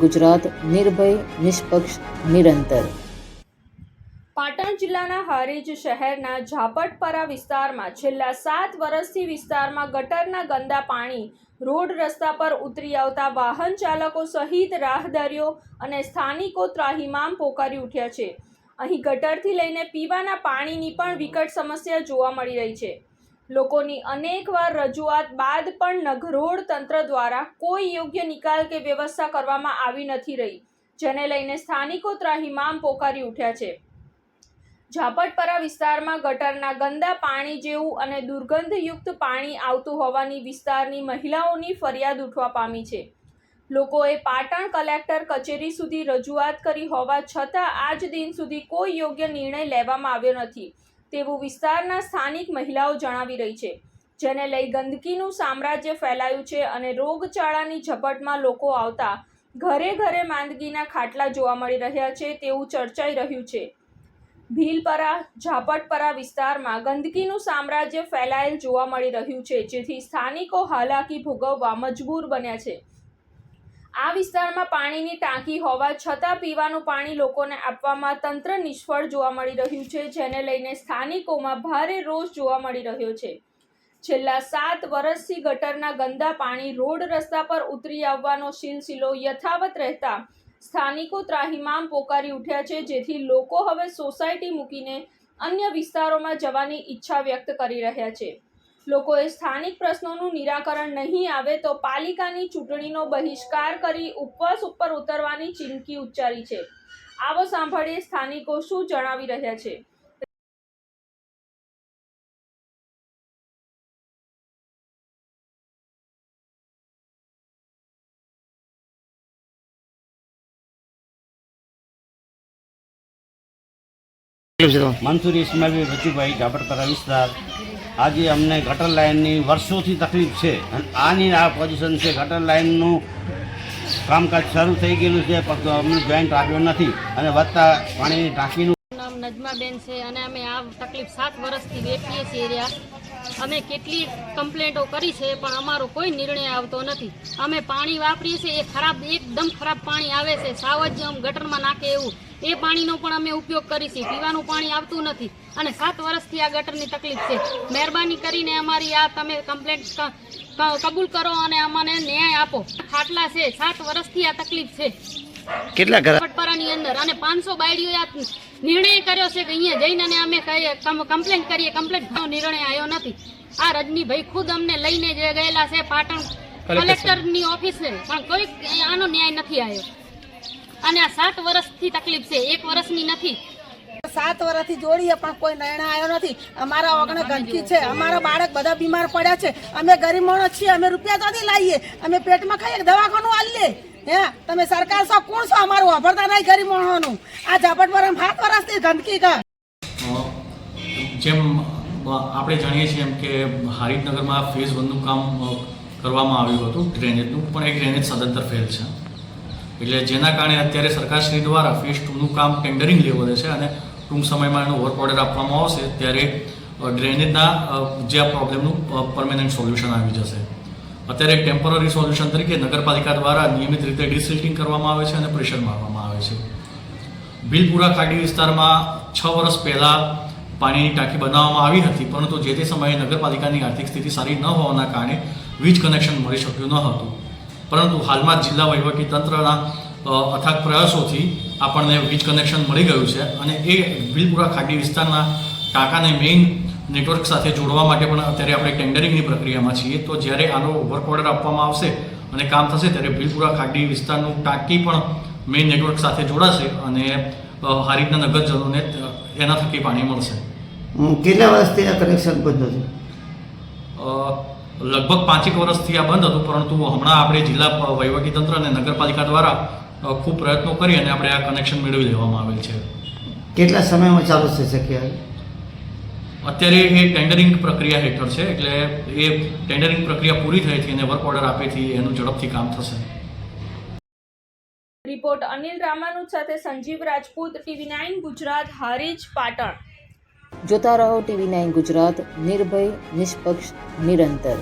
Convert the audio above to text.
ગુજરાત નિર્ભય નિષ્પક્ષ નિરંતર। પાટણ જિલ્લાના હારીજ શહેરના ઝાપટપરા વિસ્તારમાં છેલ્લા 7 વર્ષથી વિસ્તારમાં ગટરના ગંદા પાણી રોડ રસ્તા પર ઉતરી આવતા વાહન ચાલકો સહિત રાહદારીઓ અને સ્થાનિકો ત્રાહિમામ પોકારી ઉઠ્યા છે। અહીં ગટરથી લઈને પીવાના પાણીની પણ વિકટ સમસ્યા જોવા મળી રહી છે। લોકોની અનેકવાર રજૂઆત બાદ પણ નગરોડ તંત્ર દ્વારા કોઈ યોગ્ય નિકાલ કે વ્યવસ્થા કરવામાં આવી નથી રહી, જેને લઈને સ્થાનિકો ત્રાહિમામ પોકારી ઉઠ્યા છે। ઝાપટપરા વિસ્તારમાં ગટરના ગંદા પાણી જેવું અને દુર્ગંધયુક્ત પાણી આવતું હોવાની વિસ્તારની મહિલાઓની ફરિયાદ ઉઠવા પામી છે। લોકોએ પાટણ કલેક્ટર કચેરી સુધી રજૂઆત કરી હોવા છતાં આજ દિન સુધી કોઈ યોગ્ય નિર્ણય લેવામાં આવ્યો નથી તેવું વિસ્તારના સ્થાનિક મહિલાઓ જણાવી રહી છે, જેને લઈ ગંદકીનું સામ્રાજ્ય ફેલાયું છે અને રોગચાળાની ઝપટમાં લોકો આવતા ઘરે ઘરે માંદગીના ખાટલા જોવા મળી રહ્યા છે તેવું ચર્ચાઈ રહ્યું છે। ભીલપરા ઝાપટપરા વિસ્તારમાં ગંદકીનું સામ્રાજ્ય ફેલાયેલ જોવા મળી રહ્યું છે, જેથી સ્થાનિકો હાલાકી ભોગવવા મજબૂર બન્યા છે। આ વિસ્તારમાં પાણીની ટાંકી હોવા છતાં પીવાનું પાણી લોકોને આપવામાં તંત્ર નિષ્ફળ જોવા મળી રહ્યું છે, જેને લઈને સ્થાનિકોમાં ભારે રોષ જોવા મળી રહ્યો છે। છેલ્લા 7 વર્ષથી ગટરના ગંદા પાણી રોડ રસ્તા પર ઉતરી આવવાનો સિલસિલો યથાવત રહેતા સ્થાનિકો ત્રાહિમામ પોકારી ઉઠ્યા છે, જેથી લોકો હવે સોસાયટી મૂકીને અન્ય વિસ્તારોમાં જવાની ઈચ્છા વ્યક્ત કરી રહ્યા છે। લોકોએ સ્થાનિક પ્રશ્નોનું નિરાકરણ નહીં આવે તો પાલિકાની ચૂંટણીનો બહિષ્કાર કરી ઉપવાસ ઉપર ઉતરવાની ચીમકી ઉચ્ચારી છે। આવો સાંભળીએ સ્થાનિકો શું જણાવી રહ્યા છે। मंसूर इस्माइल रचूभाई ઝાપટપરા વિસ્તાર। આજે અમને ગટર લાઇનની વર્ષોથી તકલીફ છે અને આની આ પોઝિશન છે। ગટર લાઇનનું કામકાજ શરૂ થઈ ગયેલું છે, પણ અમને જોઈન્ટ આપ્યો નથી અને વધતા પાણીની ટાંકીનું નામ નજમાબેન છે અને અમે આ તકલીફ 7 વર્ષથી વેઠીએ છીએ રહ્યા। અમે કેટલી કમ્પ્લેન્ટો કરી છે પણ અમારો કોઈ નિર્ણય આવતો નથી। અમે પાણી વાપરીએ છીએ એ ખરાબ, એકદમ ખરાબ પાણી આવે છે, સાવ જ ગટરમાં નાખે એવું એ પાણીનો પણ અમે ઉપયોગ કરીએ છીએ, પીવાનું પાણી આવતું નથી અને 7 વર્ષથી આ ગટરની તકલીફ છે। મહેરબાની કરીને અમારી આ તમે કમ્પ્લેન્ટ કબૂલ કરો અને અમને ન્યાય આપો। ખાટલા છે, 7 વર્ષથી આ તકલીફ છે કેટલા ઘર ઝાપટપરાની અંદર અને 500 બાયડીઓ નિર્ણય કર્યો છે કે અહીંયા જઈને અને અમે કમ્પ્લેન્ટ કરીએ, કમ્પ્લેન્ટનો નિર્ણય આવ્યો નથી। આ રજનીભાઈ ખુદ અમને લઈને જે ગયેલા છે પાટણ કલેક્ટરની ઓફિસે, પણ કોઈ આનો ન્યાય નથી આવ્યો અને આ 7 વર્ષથી તકલીફ છે, 1 વર્ષની નથી। 7 વર્ષથી જોડીએ પણ કોઈ નિર્ણય આવ્યો નથી। અમારા ઓગણે ગંદકી છે, અમારા બાળક બધા બીમાર પડ્યા છે, અમે ગરીબ માણસ છીએ, અમે રૂપિયા ત્યાંથી લાવીએ, અમે પેટમાં ખાઈએ દવાખાનું આલીએ। હે તમે સરકાર છો, કોણ છો? અમારું વાપરતા નહીં ગરીબ માણસોનું। આ ઝાપટપરામાં 7 વર્ષથી ગંદકી કા જેમ આપણે જાણીએ છીએ એમ કે હારીજનગરમાં ફેઝ 1નું કામ કરવામાં આવ્યું હતું ડ્રેનેજનું, પણ એ ડ્રેનેજ સદંતર ફેલ છે, એટલે જેના કારણે અત્યારે સરકારશ્રી દ્વારા ફેઝ 2નું કામ ટેન્ડરિંગ લેવલે છે અને ટૂંક સમયમાં એનો વર્ક ઓર્ડર આપવામાં આવશે ત્યારે ડ્રેનેજના જે આ પ્રોબ્લેમનું પરમેનન્ટ સોલ્યુશન આવી જશે। અત્યારે ટેમ્પરરી સોલ્યુશન તરીકે નગરપાલિકા દ્વારા નિયમિત રીતે ડિસિલ્ટિંગ કરવામાં આવે છે અને પ્રેશર મારવામાં આવે છે। ભીલપુરા ખાડી વિસ્તારમાં 6 વર્ષ પહેલાં પાણીની ટાંકી બનાવવામાં આવી હતી, પરંતુ જે તે સમયે નગરપાલિકાની આર્થિક સ્થિતિ સારી ન હોવાના કારણે વીજ કનેક્શન મળી શક્યું ન હતું, પરંતુ હાલમાં જિલ્લા વહીવટી તંત્રના અથાગ પ્રયાસોથી આપણને વીજ કનેક્શન મળી ગયું છે અને એ ભીલપુરા ખાડી વિસ્તારના ટાંકાને મેઇન નેટવર્ક સાથે જોડવા માટે પણ અત્યારે આપણે ટેન્ડરિંગની પ્રક્રિયામાં છીએ। તો જ્યારે આનો વર્ક ઓર્ડર આપવામાં આવશે અને કામ થશે ત્યારે ભીલપુરા ખાડી વિસ્તારનું ટાંકી પણ મેઇન નેટવર્ક સાથે જોડાશે અને હારીજના નગરજનોને એના થકી પાણી મળશે। કેટલા વર્ષથી આ કનેક્શન બંધ હતું? લગભગ 5 વર્ષથી આ બંધ હતું, પરંતુ હમણાં આપણે જિલ્લા વહીવટીતંત્ર અને નગરપાલિકા દ્વારા ખૂબ પ્રયત્નો કરી અને આપણે આ કનેક્શન મેળવી લેવામાં આવેલ છે। કેટલા સમયમાં ચાલુ થઈ શકે? અત્યારે એ ટેન્ડરિંગ પ્રક્રિયા હેઠળ છે, એટલે એ ટેન્ડરિંગ પ્રક્રિયા પૂરી થઈથી અને વર્ક ઓર્ડર આપેથી એનું ઝડપથી કામ થશે। રિપોર્ટ અનિલ રામાનુજ સાથે સંજીવ રાજપૂત, TV9 ગુજરાત, હારીજ, પાટણ। જોતા રહો TV9 ગુજરાત નિર્ભય નિષ્પક્ષ નિરંતર।